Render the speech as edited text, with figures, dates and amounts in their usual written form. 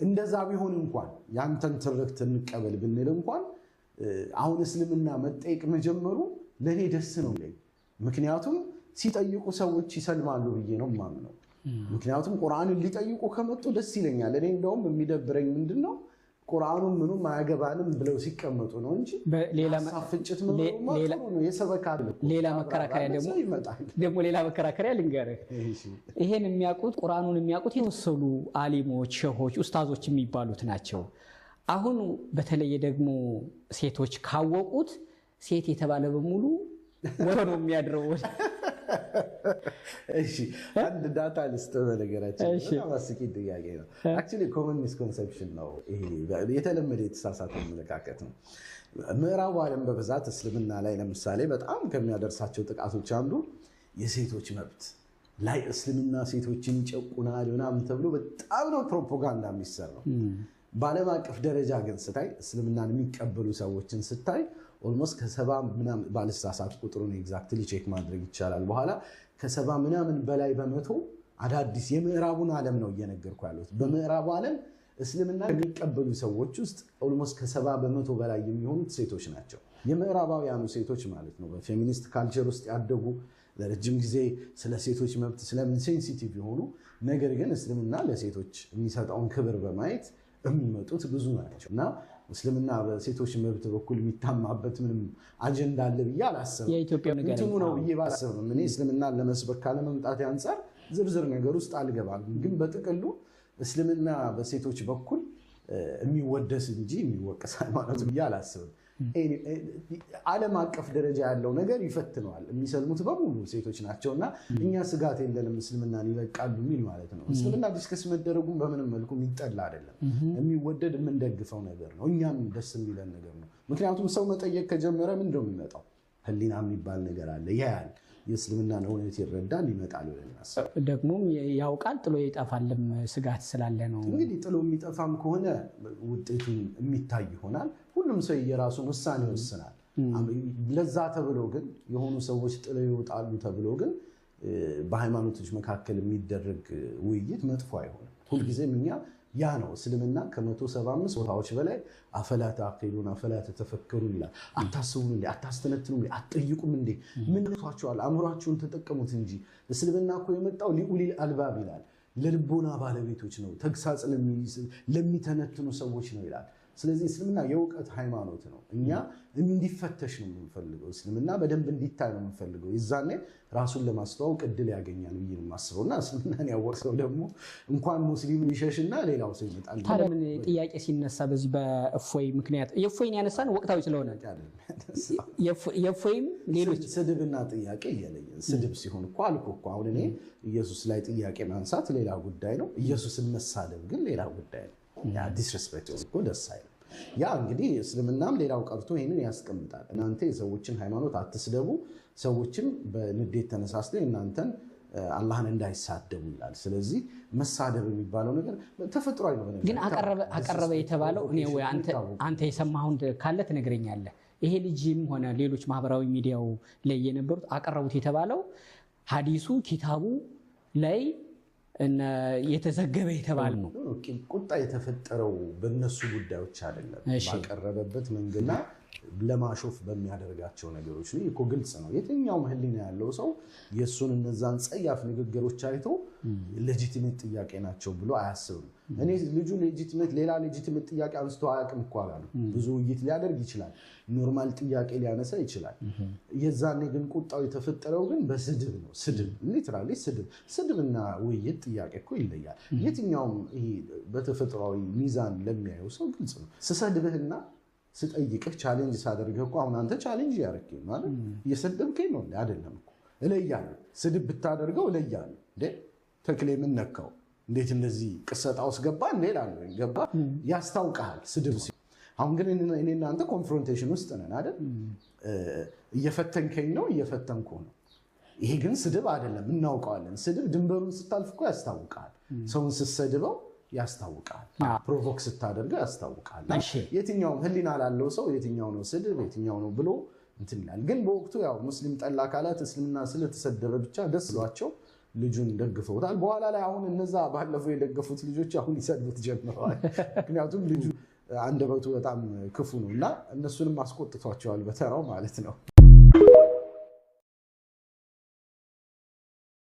እንደዛ ቢሆን እንኳን ያንተን ትርክት እንቀበል ብንል እንኳን አሁን እስልምና መጠየቅ መጀመሩ ለኔ ደስ ነው ለኝ ምክንያቱም ሲጠይቁ ሰዎች ይሰልማሉ ብዬ ነው ማምነው ምክንያቱም ቁርአንን ሊጠይቁ ከመጡ ደስ ይለኛል እኔ እንደውም የሚደብረኝ ምንድነው ቁርአኑን ምኑም ማያገባንም ብለው ሲቀመጡ ነው እንጂ ሌላ ፍጭት ነው የሰበካ ሌላ መከራከሪያ ደግሞ ሌላ መከራከሪያ ልንገርህ ይሄን የሚያውቁት ቁርአኑን የሚያውቁት የተወሰኑ አሊሞች ሸሆች ኡስታዞች የሚባሉት ናቸው አሁን በተለየ ደግሞ ሴቶች ካወቁት ሴት የተባለ በሙሉ ወሮ ነው የሚያድረው እሺ አንድ ዳታ ልስጥ በነገራችን አዋስቂ ጥያቄ ነው actually common misconception ነው ይሄ የተለመደ የተሳሳተ አመለካከት ነው ምዕራቡ ዓለም በብዛት እስልምና ላይ ለምሳሌ በጣም ከሚያደርሳቸው ጥቃቶች አንዱ የሴቶች መብት ላይ እስልምና ሴቶችን ይጨቁናል ምናምን ተብሎ በጣም ነው ፕሮፓጋንዳ የሚሰራው ባለም አቀፍ ደረጃ ግን ስታይ እስልምናን የሚቀበሉ ሰዎችን ስታይ ኦልሞስት ከ70 ምናምን ባለሳሳት ቁጥሩን ኤግዛክትሊ ቼክ ማድረግ ይቻላል በኋላ ከ70 ምናምን በላይ በመቶ አዳዲስ የምዕራቡን ዓለም ነው እየነገርኩ ያለሁት በምዕራቡ ዓለም እስልምና የሚቀበሉ ሰዎች ውስጥ ኦልሞስት ከ70 በመቶ በላይ የሚሆኑት ሴቶች ናቸው የምዕራባውያኑ ሴቶች ማለት ነው በፌሚኒስት ካልቸር ውስጥ ያደጉ ለረጅም ጊዜ ስለ ሴቶች መብት ስለምን ሴንሲቲቭ የሆኑ ነገር ግን እስልምና ለሴቶች የሚሰጠውን ክብር በማየት የሚመጡት ብዙ ናቸው እና እስልምና በሴቶች መብት በኩል የሚታማበት ምንም አጀንዳ አለ ብዬ አላስብም የኢትዮጵያ ነገር ነው ብዬ ባስብም እኔ እስልምና ለመስበክ ካለመምጣት አንፃር ዝርዝር ነገር ውስጥ አልገባም ግን በጥቅሉ እስልምና በሴቶች በኩል የሚወደስ እንጂ የሚወቀስ ሃይማኖት ብዬ አላስብም ዓለም አቀፍ ደረጃ ያለው ነገር ይፈትነዋል የሚሰልሙት በሙሉ ሴቶች ናቸውና እኛ ስጋት የለንም እስልምናን ይለቃሉ ሚል ማለት ነው እስልምና ዲስከስ መደረጉን በምንም መልኩ የሚጠላ አይደለም የሚወደድ የምንደግፈው ነገር ነው እኛም ደስ የሚለን ነገር ነው ምክንያቱም ሰው መጠየቅ ከጀመረ ምንድነው የሚመጣው ህሊና የሚባል ነገር አለ ያያል የእስልምናን እውነት ይረዳል ይመጣል ወለናስ ደግሞ ያውቃል ጥሎ ይጣፋልም ስጋት ስላለ ነው እንግዲህ ጥሎ የሚጣፋም ከሆነ ውጤቱን የሚታይ ይሆናል ሁሉም ሰው የራሱን ውሳኔ ይወስናል ለዛ ተብሎ ግን የሆኑ ሰዎች ጥሎ ይወጣሉ ተብሎ ግን በሃይማኖቶች መካከል የሚደረግ ውይይት መጥፎ አይሆንም ሁሉ ጊዜ ምንኛ ያ ነው እስልምና ከ175 ቦታዎች በላይ አፈላ ተአቂሉን አፈላ ተተፈከሩን ይላል አታስቡም እንዴ አታስተነትኑም እንዴ አትጠይቁም እንዴ ምን ልቷቸዋል አእምሯችሁን ተጠቀሙት እንጂ እስልምና እኮ የመጣው ሊኡሊል አልባብ ይላል ለልቦና ባለቤቶች ነው ተግሳጽ ለሚተነትኑ ሰዎች ነው ይላል ስለዚህ እስልምና የእውቀት ሃይማኖት ነው እኛ እንዲፈተሽ ነው የምንፈልገው እስልምና በደንብ እንዲታይ ነው የምንፈልገው ይዛኔ ራሱን ለማስተዋወቅ እድል ያገኛል ብዬ ነው የማስበውና እስልምናን ያወቀው ደግሞ እንኳን ሙስሊሙ ይሸሽና ሌላው ሰው ይመጣል ታዲያ ምን ጥያቄ ሲነሳ በዚህ በእፎይ ምክንያት የእፎይን ያነሳን ወቅታዊ ስለሆነ የእፎይም ሌሎች ስድብና ጥያቄ እየለየን ስድብ ሲሆን እኮ አልኩ እኮ አሁን እኔ ኢየሱስ ላይ ጥያቄ ማንሳት ሌላ ጉዳይ ነው ኢየሱስን መሳደብ ግን ሌላ ጉዳይ ነው ያ ዲስሪስፔክት እኮ ደስ አይልም ያ እንግዲህ እስልምናም ሌላው ቀርቶ ይሄንን ያስቀምጣል እናንተ የሰዎችን ሃይማኖት አትስደቡ ሰዎችም በንዴት ተነሳስተው እናንተን አላህን እንዳይሳደቡ ይላል ስለዚህ መሳደብ የሚባለው ነገር ተፈጥሯዊ ነው ግን አቀረበ የተባለው እኔ ወይ አንተ የሰማሁን ካለ ትነግረኛለህ ይሄ ልጅም ሆነ ሌሎች ማህበራዊ ሚዲያው ላይ የነበሩት አቀረቡት የተባለው ሐዲሱ ኪታቡ ላይ እና የተዘገበ የተባለ ነው ቁጣ የተፈጠረው በእነሱ ጉዳዮች አይደለም ባቀረበበት መንገድና ለማሾፍ በሚያደርጋቸው ነገሮች ነው እኮ ግልጽ ነው የትኛውም ህሊና ያለው ሰው የሱን እነዛን ጸያፍ ንግግሮች አይቶ ሌጂቲሜት ጥያቄ ናቸው ብሎ አያስብም እኔ ልጁ ሌጂቲሜት ሌላ ሌጂቲሜት ጥያቄ አንስቶ አያውቅም እኮ አላሉ ብዙ ውይይት ሊያደርግ ይችላል ኖርማል ጥያቄ ሊያነሳ ይችላል የዛኔ ግን ቁጣው የተፈጠረው ግን በስድብ ነው ስድብ ሊትራሊ ስድብና ውይይት ጥያቄ እኮ ይለያል የትኛውም ይሄ በተፈጥሯዊ ሚዛን ለሚያየው ሰው ግልጽ ነው ስሰድብህና ስጠይቅህ ቻሌንጅ ሳደርግህ እኮ አሁን አንተ ቻሌንጅ ያረከኝ ማለት እየሰደብከኝ ነው አይደለም እኮ እለያለሁ ስድብ ብታደርገው እለያለሁ እንዴ ተክሌ ምን ነካው እንዴት እንደዚህ ቅሰጣው ስገባ ሌላ ነው ገባ ያስታውቃል ስድብ አሁን ግን እኔና አንተ ኮንፍሮንቴሽን ውስጥ ነን አይደል እየፈተንከኝ ነው እየፈተንኩ ነው ይሄ ግን ስድብ አይደለም እናውቀዋለን ስድብ ድንበሩን ስታልፍ እኮ ያስታውቃል ሰውን ስትሰድበው ያስታውቃል ፕሮቮክ ስታደርገው ያስታውቃል የትኛው ህሊና ላለው ሰው የትኛው ነው ስድብ የትኛው ነው ብሎ እንትን ይላል ግን በወቅቱ ያው ሙስሊም ጠላ አካላት እስልምና ስለተሰደበ ብቻ ደስ ብሏቸው ልጁን ደግፈውታል። በኋላ ላይ አሁን እነዛ ባለፈው የደገፉት ልጆች አሁን ይሰድቡት ጀምረዋል። ምክንያቱም ልጁ አንደበቱ በጣም ክፉ ነው እና እነሱንም አስቆጥቷቸዋል በተራው ማለት ነው።